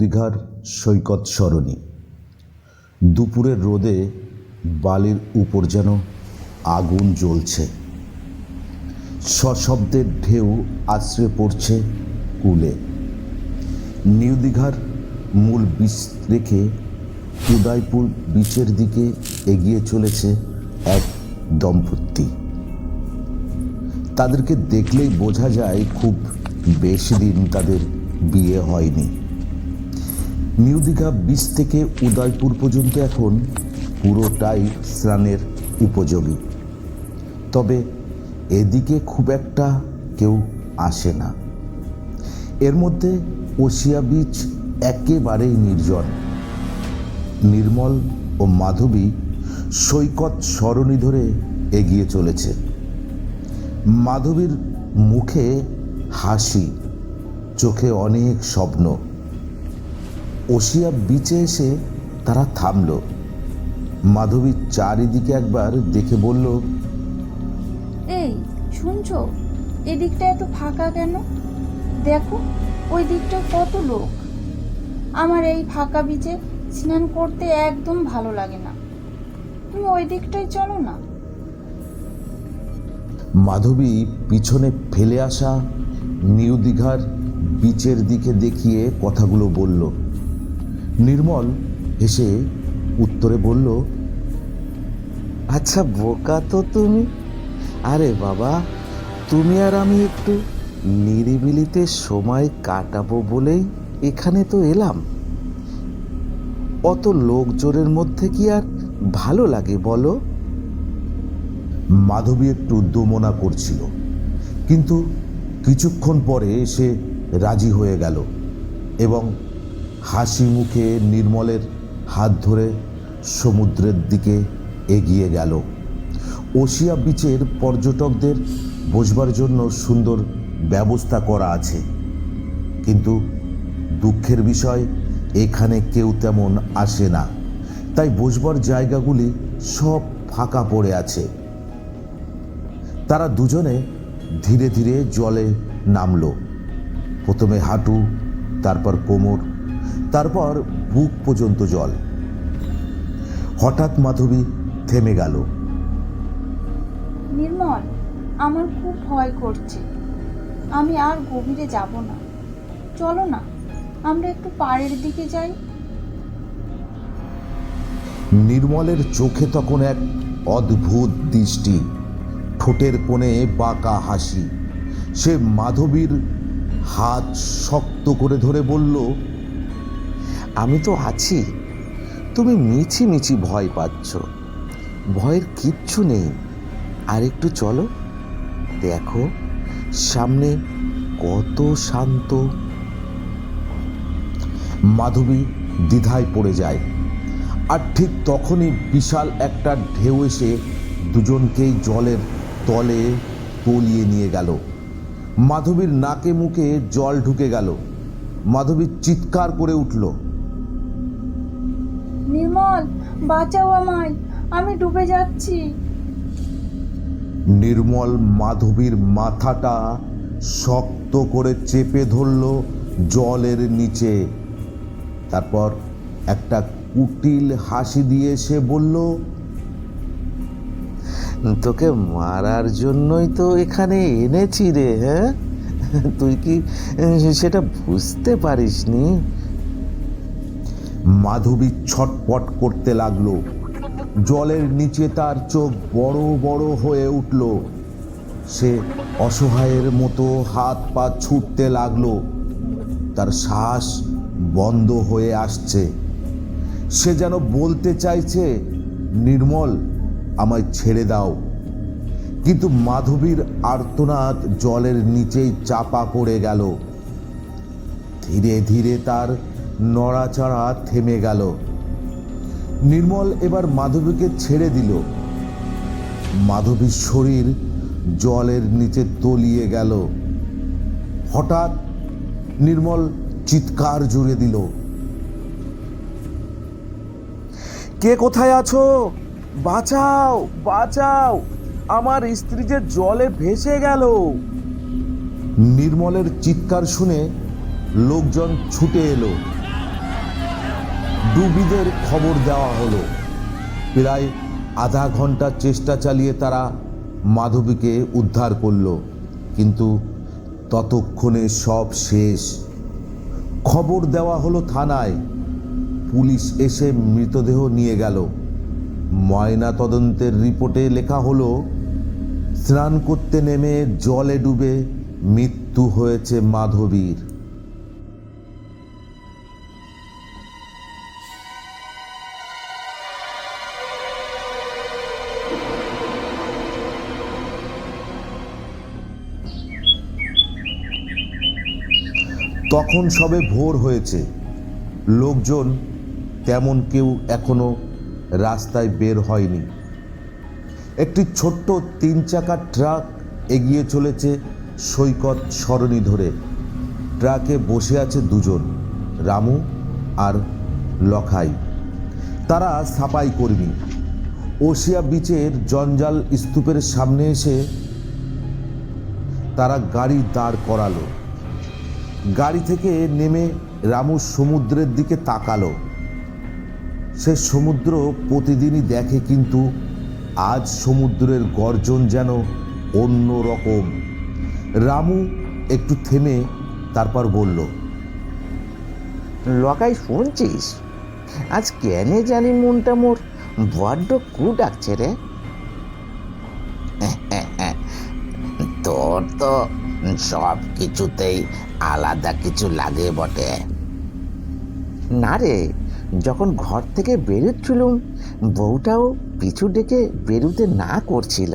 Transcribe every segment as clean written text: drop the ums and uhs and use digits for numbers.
দীঘার সৈকত সরণি। দুপুরের রোদে বালির উপর যেন আগুন জ্বলছে। সশব্দের ঢেউ আছড়ে পড়ছে কূলে। নিউ দীঘার মূল বিচ রেখে উদয়পুর বিচের দিকে এগিয়ে চলেছে এক দম্পতি। তাদেরকে দেখলেই বোঝা যায় খুব বেশি দিন তাদের বিয়ে হয়নি। নিউ দীঘা বিচ থেকে উদয়পুর পর্যন্ত এখন পুরোটাই স্নানের উপযোগী, তবে এদিকে খুব একটা কেউ আসে না। এর মধ্যে ওশিয়া বিচ একেবারেই নির্জন। নির্মল ও মাধবী সৈকত সরণি ধরে এগিয়ে চলেছে। মাধবীর মুখে হাসি, চোখে অনেক স্বপ্ন। ওশিয়া বিচে এসে তারা থামল। মাধবী চারিদিকে একবার দেখে বলল, এই শুনছো, এদিকটা এত ফাঁকা কেন? দেখো ওই দিকটা কত লোক। আমার এই ফাঁকা বিচে স্নান করতে একদম ভালো লাগে না। তুমি ওই দিকটাই চলো না। মাধবী পিছনে ফেলে আসা নিউ দীঘার বিচের দিকে দেখিয়ে কথাগুলো বলল। নির্মল হেসে উত্তরে বলল, আচ্ছা বোকা তো তুমি। আরে বাবা, তুমি আর আমি একটু নিরিবিলিতে সময় কাটাবো বলেই এখানে তো এলাম। অত লোকজনের মধ্যে কি আর ভালো লাগে বলো? মাধবী একটু দোমনা করছিল, কিন্তু কিছুক্ষণ পরে সে রাজি হয়ে গেল এবং হাসি মুখে নির্মলের হাত ধরে সমুদ্রের দিকে এগিয়ে গেল। ওশিয়া বিচের পর্যটকদের বসবার জন্য সুন্দর ব্যবস্থা করা আছে, কিন্তু দুঃখের বিষয় এখানে কেউ তেমন আসে না, তাই বসবার জায়গাগুলি সব ফাঁকা পড়ে আছে। তারা দুজনে ধীরে ধীরে জলে নামলো। প্রথমে হাঁটু, তারপর কোমর, তারপর বুক পর্যন্ত জল। হঠাৎ মাধবী থেমে গেল। নির্মল, আমার খুব ভয় করছে। আমি আর গভীরে যাব না। চলো না, আমরা একটু পাড়ের দিকে যাই। নির্মলের চোখে তখন এক অদ্ভুত দৃষ্টি, ঠোঁটের কোণে বাঁকা হাসি। সে মাধবীর হাত শক্ত করে ধরে বলল, আমি তো আছি। তুমি মিছি মিছি ভয় পাচ্ছ। ভয়ের কিচ্ছু নেই। আর একটু চলো, দেখো সামনে কত শান্ত। মাধবী দ্বিধায় পড়ে যায়। আর ঠিক তখনই বিশাল একটা ঢেউ এসে দুজনকেই জলের তলে তলিয়ে নিয়ে গেল। মাধবীর নাকে মুখে জল ঢুকে গেল। মাধবী চিৎকার করে উঠল, নির্মল, বাঁচাও আমায়, আমি ডুবে যাচ্ছি। নির্মল মাধবীর মাথাটা শক্ত করে চেপে ধরল জলের নিচে। তারপর একটা কুটিল হাসি দিয়ে সে বলল, তোকে মারার জন্যই তো এখানে এনেছি রে। হ্যাঁ, তুই কি সেটা বুঝতে পারিসনি? মাধবী ছটপট করতে লাগলো। জলের নিচে তার চোখ বড় বড় হয়ে উঠল। সে অসহায়ের মতো হাত পা ছুটতে লাগলো। তার শ্বাস বন্ধ হয়ে আসছে। সে যেন বলতে চাইছে, নির্মল, আমায় ছেড়ে দাও। কিন্তু মাধবীর আর্তনাদ জলের নিচেই চাপা পড়ে গেল। ধীরে ধীরে তার নড়াচড়া থেমে গেল। নির্মল এবার মাধবীকে ছেড়ে দিল। মাধবীর শরীর জলের নিচে তলিয়ে গেল। হঠাৎ নির্মল চিৎকার জুড়ে দিল, কে কোথায় আছো? বাঁচাও, বাঁচাও, আমার স্ত্রী যে জলে ভেসে গেল। নির্মলের চিৎকার শুনে লোকজন ছুটে এলো। ডুবিদের খবর দেওয়া হলো। প্রায় আধা ঘন্টা চেষ্টা চালিয়ে তারা মাধবীকে উদ্ধার করল, কিন্তু ততক্ষণে সব শেষ। খবর দেওয়া হলো থানায়। পুলিশ এসে মৃতদেহ নিয়ে গেল। ময়না তদন্তের রিপোর্টে লেখা হলো, স্নান করতে নেমে জলে ডুবে মৃত্যু হয়েছে মাধবীর। তখন সবে ভোর হয়েছে। লোকজন তেমন কেউ এখনো রাস্তায় বের হয়নি। একটি ছোট্ট 3 চাকার ট্রাক এগিয়ে চলেছে সৈকত সরণি ধরে। ট্রাকে বসে আছে দুজন, রামু আর লখাই। তারা সাফাই কর্মী। ওসিয়া বিচের জঞ্জাল স্তূপের সামনে এসে তারা গাড়ি দাঁড় করালো। গাড়ি থেকে নেমে রামু সমুদ্রের দিকে তাকালো। সে সমুদ্র প্রতিদিনই দেখে, কিন্তু আজ সমুদ্রের গর্জন যেন অন্য রকম। রামু একটু থেমে তারপর বলল, লকাই শুনছিস? আজ কেন জানি মনটা মোর বড্ড কু ডাকছে রে। তোর তো সব কিছুতেই আলাদা কিছু লাগে বটে। না রে, যখন ঘর থেকে বেরোচ্ছিলুম বউটাও পিছু ডেকে বেরুতে না করছিল।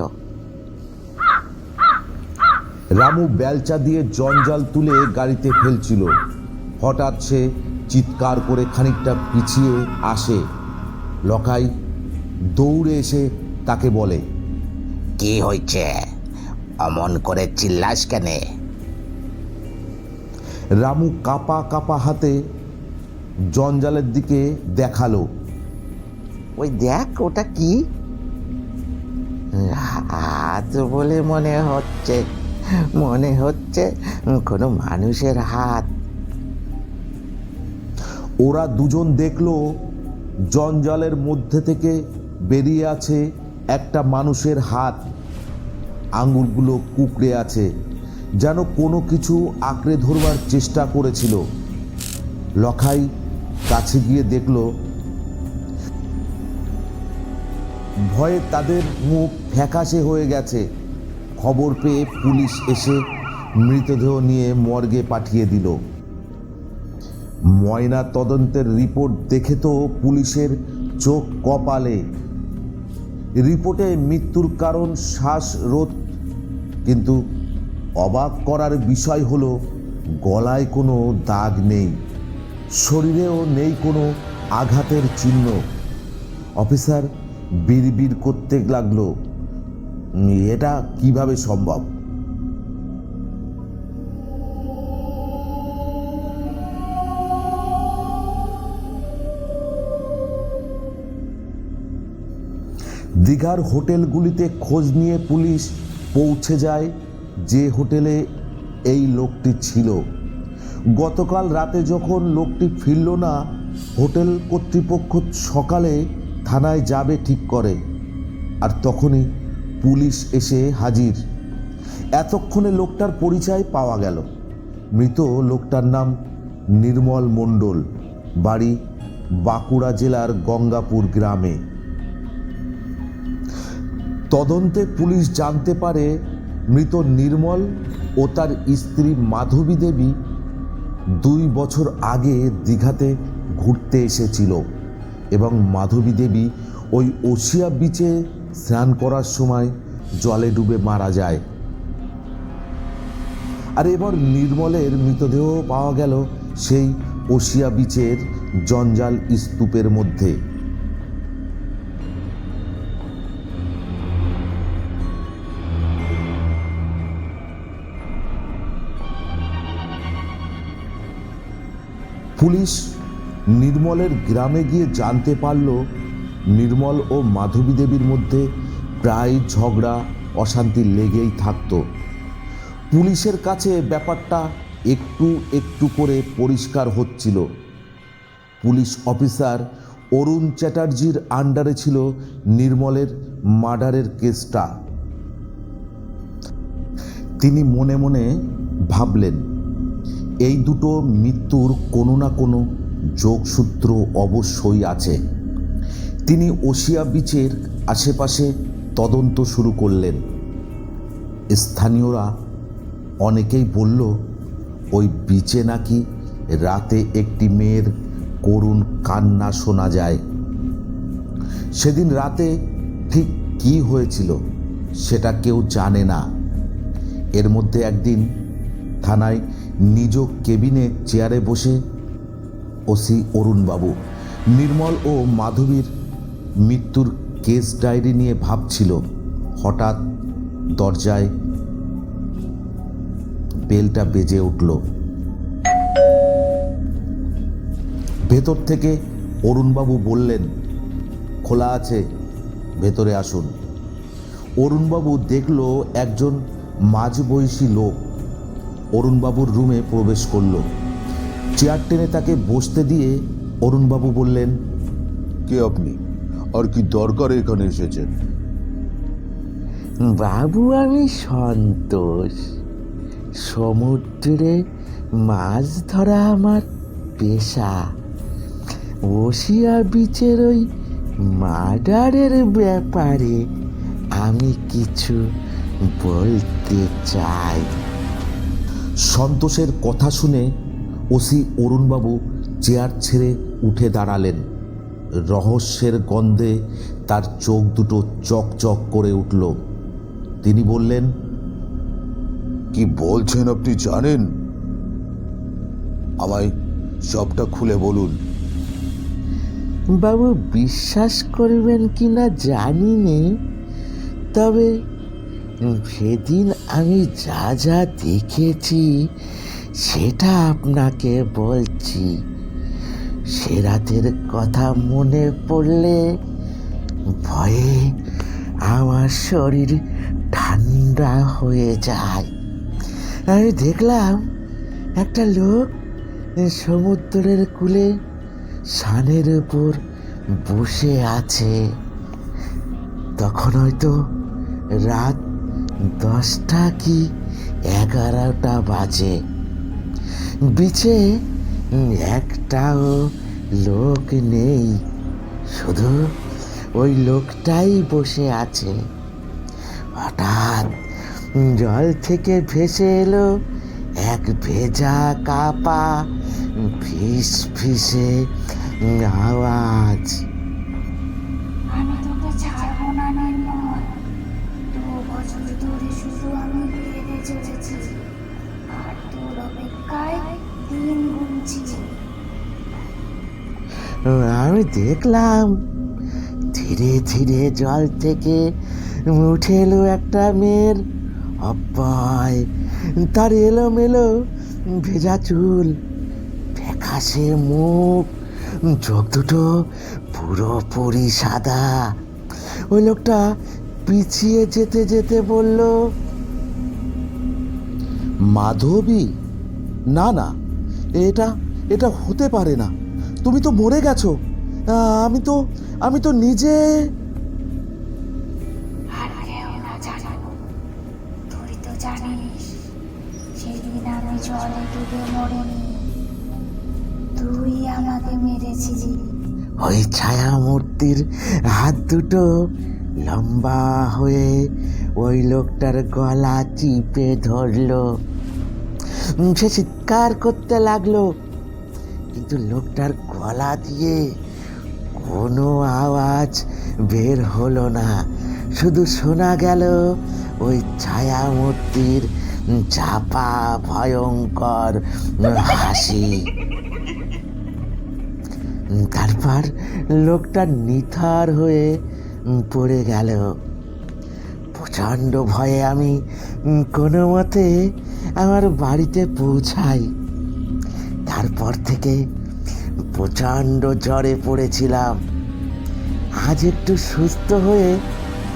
রামু বেলচা দিয়ে জঞ্জাল তুলে গাড়িতে ফেলছিল। হঠাৎ সে চিৎকার করে খানিকটা পিছিয়ে আসে। লখাই দৌড়ে এসে তাকে বলে, কি হয়েছে? অমন করে চিল্লাস কেনে? রামু কাপা কাপা হাতে জঞ্জালের দিকে দেখালো। ওই দেখ, ওটা কি? হাত বলে মনে হচ্ছে কোনো মানুষের হাত। ওরা দুজন দেখলো জঞ্জালের মধ্যে থেকে বেরিয়ে আছে একটা মানুষের হাত। আঙুলগুলো কুঁকড়ে আছে, যেন কোনো কিছু আঁকড়ে ধরবার চেষ্টা করেছিল। লখাই কাছে গিয়ে দেখলো, ভয়ে তাদের মুখ ফ্যাকাশে হয়ে গেছে। খবর পেয়ে পুলিশ এসে মৃতদেহ নিয়ে মর্গে পাঠিয়ে দিল। ময়না তদন্তের রিপোর্ট দেখে তো পুলিশের চোখ কপালে। রিপোর্টে মৃত্যুর কারণ শ্বাসরোধ, কিন্তু অবাক করার বিষয় হলো গলায় কোনো দাগ নেই, শরীরেও নেই কোনো আঘাতের চিহ্ন। অফিসার বিড়বিড় করতে লাগলো, এটা কিভাবে সম্ভব? দীঘার হোটেলগুলিতে খোঁজ নিয়ে পুলিশ পৌঁছে যায় যে হোটেলে এই লোকটি ছিল। গতকাল রাতে যখন লোকটি ফিরল না, হোটেল কর্তৃপক্ষ সকালে থানায় যাবে ঠিক করে, আর তখনই পুলিশ এসে হাজির। এতক্ষণে লোকটার পরিচয় পাওয়া গেল। মৃত লোকটার নাম নির্মল মণ্ডল, বাড়ি বাঁকুড়া জেলার গঙ্গাপুর গ্রামে। তদন্তে পুলিশ জানতে পারে মৃত নির্মল ও তার স্ত্রী মাধবী দেবী 2 বছর আগে দীঘাতে ঘুরতে এসেছিল এবং মাধবী দেবী ওই ওসিয়া বিচে স্নান করার সময় জলে ডুবে মারা যায়। আর এবার নির্মলের মৃতদেহ পাওয়া গেল সেই ওসিয়া বিচের জঞ্জাল স্তূপের মধ্যে। পুলিশ নির্মলের গ্রামে গিয়ে জানতে পারল নির্মল ও মাধবী দেবীর মধ্যে প্রায় ঝগড়া অশান্তি লেগেই থাকত। পুলিশের কাছে ব্যাপারটা একটু একটু করে পরিষ্কার হচ্ছিল। পুলিশ অফিসার অরুণ চ্যাটার্জির আন্ডারে ছিল নির্মলের মার্ডারের কেসটা। তিনি মনে মনে ভাবলেন, এই দুটো মৃত্যুর কোনো না কোনো যোগসূত্র অবশ্যই আছে। তিনি ওশিয়া বিচের আশেপাশে তদন্ত শুরু করলেন। স্থানীয়রা অনেকেই বলল, ওই বিচে নাকি রাতে একটি মেয়ের করুণ কান্না শোনা যায়। সেদিন রাতে ঠিক কী হয়েছিল সেটা কেউ জানে না। এর মধ্যে একদিন থানায় নিজ কেবিনে চেয়ারে বসে ওসি অরুণবাবু নির্মল ও মাধবীর মৃত্যুর কেস ডায়েরি নিয়ে ভাবছিল। হঠাৎ দরজায় বেলটা বেজে উঠল। ভেতর থেকে অরুণবাবু বললেন, খোলা আছে, ভেতরে আসুন। অরুণবাবু দেখল একজন মাঝবয়সী লোক অরুণবাবুর রুমে প্রবেশ করল। চেয়ার টেনে তাকে বসতে দিয়ে অরুণবাবু বললেন, কে আপনি, আর কি দরকার এখানে এসেছেন? বাবু, আমি সন্তোষ। সমুদ্রে মাছ ধরা আমার পেশা। ওশিয়া বিচের ওই মার্ডারের ব্যাপারে আমি কিছু বলতে চাই। সন্তোষের কথা শুনে ওসি অরুণবাবু চেয়ার ছেড়ে উঠে দাঁড়ালেন। রহস্যের গন্ধে তার চোখ দুটো চকচক করে উঠল। তিনি বললেন, কি বলছেন আপনি জানেন? আমায় সবটা খুলে বলুন। বাবু, বিশ্বাস করবেন কি না জানি নে, তবে সেদিন আমি যা যা দেখেছি সেটা আপনাকে বলছি। সে রাতের কথা মনে পড়লে ভয়ে আমার শরীর ঠান্ডা হয়ে যায়। আমি দেখলাম একটা লোক সমুদ্রের কূলে সানের উপর বসে আছে। তখন হয়তো রাত 10টা কি 11টা বাজে। বিচে একটাও লোক নেই, শুধু ওই লোকটাই বসে আছে। হঠাৎ জল থেকে ভেসে এলো এক ভেজা কাপা ফিস ফিসে আওয়াজ। আমি তোকে ছাড়বো না নির্মল। 2 বছর ধরে শুধু আমি কেঁদে চলেছি আর তোর অপেক্ষায় দিন গুনছি। আমি দেখলাম ধীরে ধীরে জল থেকে উঠে এলো একটা মেয়ের অব্যয়। তার এলোমেলো ভেজা চুল, ফ্যাকাশে মুখ, চোখ দুটো পুরোপুরি সাদা। ওই লোকটা পিছিয়ে যেতে যেতে বলল, মাধবী? না না, এটা এটা হতে পারে না। তুমি তো মরে গেছো। আমি তো নিজে। আর কেউ না জানো, তুই তো জানিস সেদিন আমি জলে ডুবে মরিনি, তুই আমাকে মেরেছিলি। ওই ছায়া মূর্তির হাত দুটো লম্বা হয়ে ওই লোকটার গলা চিপে ধরলো। সে চিৎকার করতে লাগলো, কিন্তু লোকটার গলা দিয়ে কোনো আওয়াজ বের হলো না। শুধু শোনা গেল ওই ছায়া মূর্তির চাপা ভয়ঙ্কর হাসি। তারপর লোকটা নিথর হয়ে পড়ে গেল। প্রচণ্ড ভয়ে আমি কোনো মতে আমার বাড়িতে পৌঁছাই। তারপর থেকে প্রচণ্ড জ্বরে পড়েছিলাম। আজ একটু সুস্থ হয়ে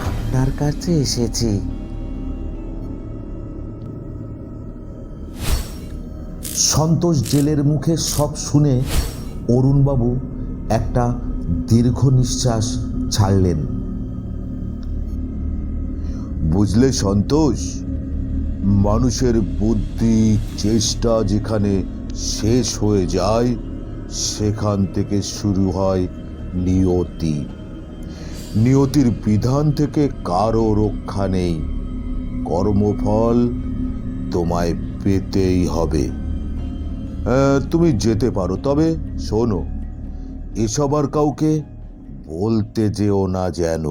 আপনার কাছে এসেছি। সন্তোষ জেলের মুখে সব শুনে অরুণবাবু একটা দীর্ঘ নিঃশ্বাস ছাড়লেন। বুঝলে সন্তোষ, মানুষের বুদ্ধি চেষ্টা যেখানে শেষ হয়ে যায় সেখান থেকে শুরু হয় নিয়তি। নিয়তির বিধান থেকে কারো রক্ষা নেই। কর্মফল তোমায় পেতেই হবে। তুমি যেতে পারো, তবে শোনো, এসব আর কাউকে বলতে যেও না যেন।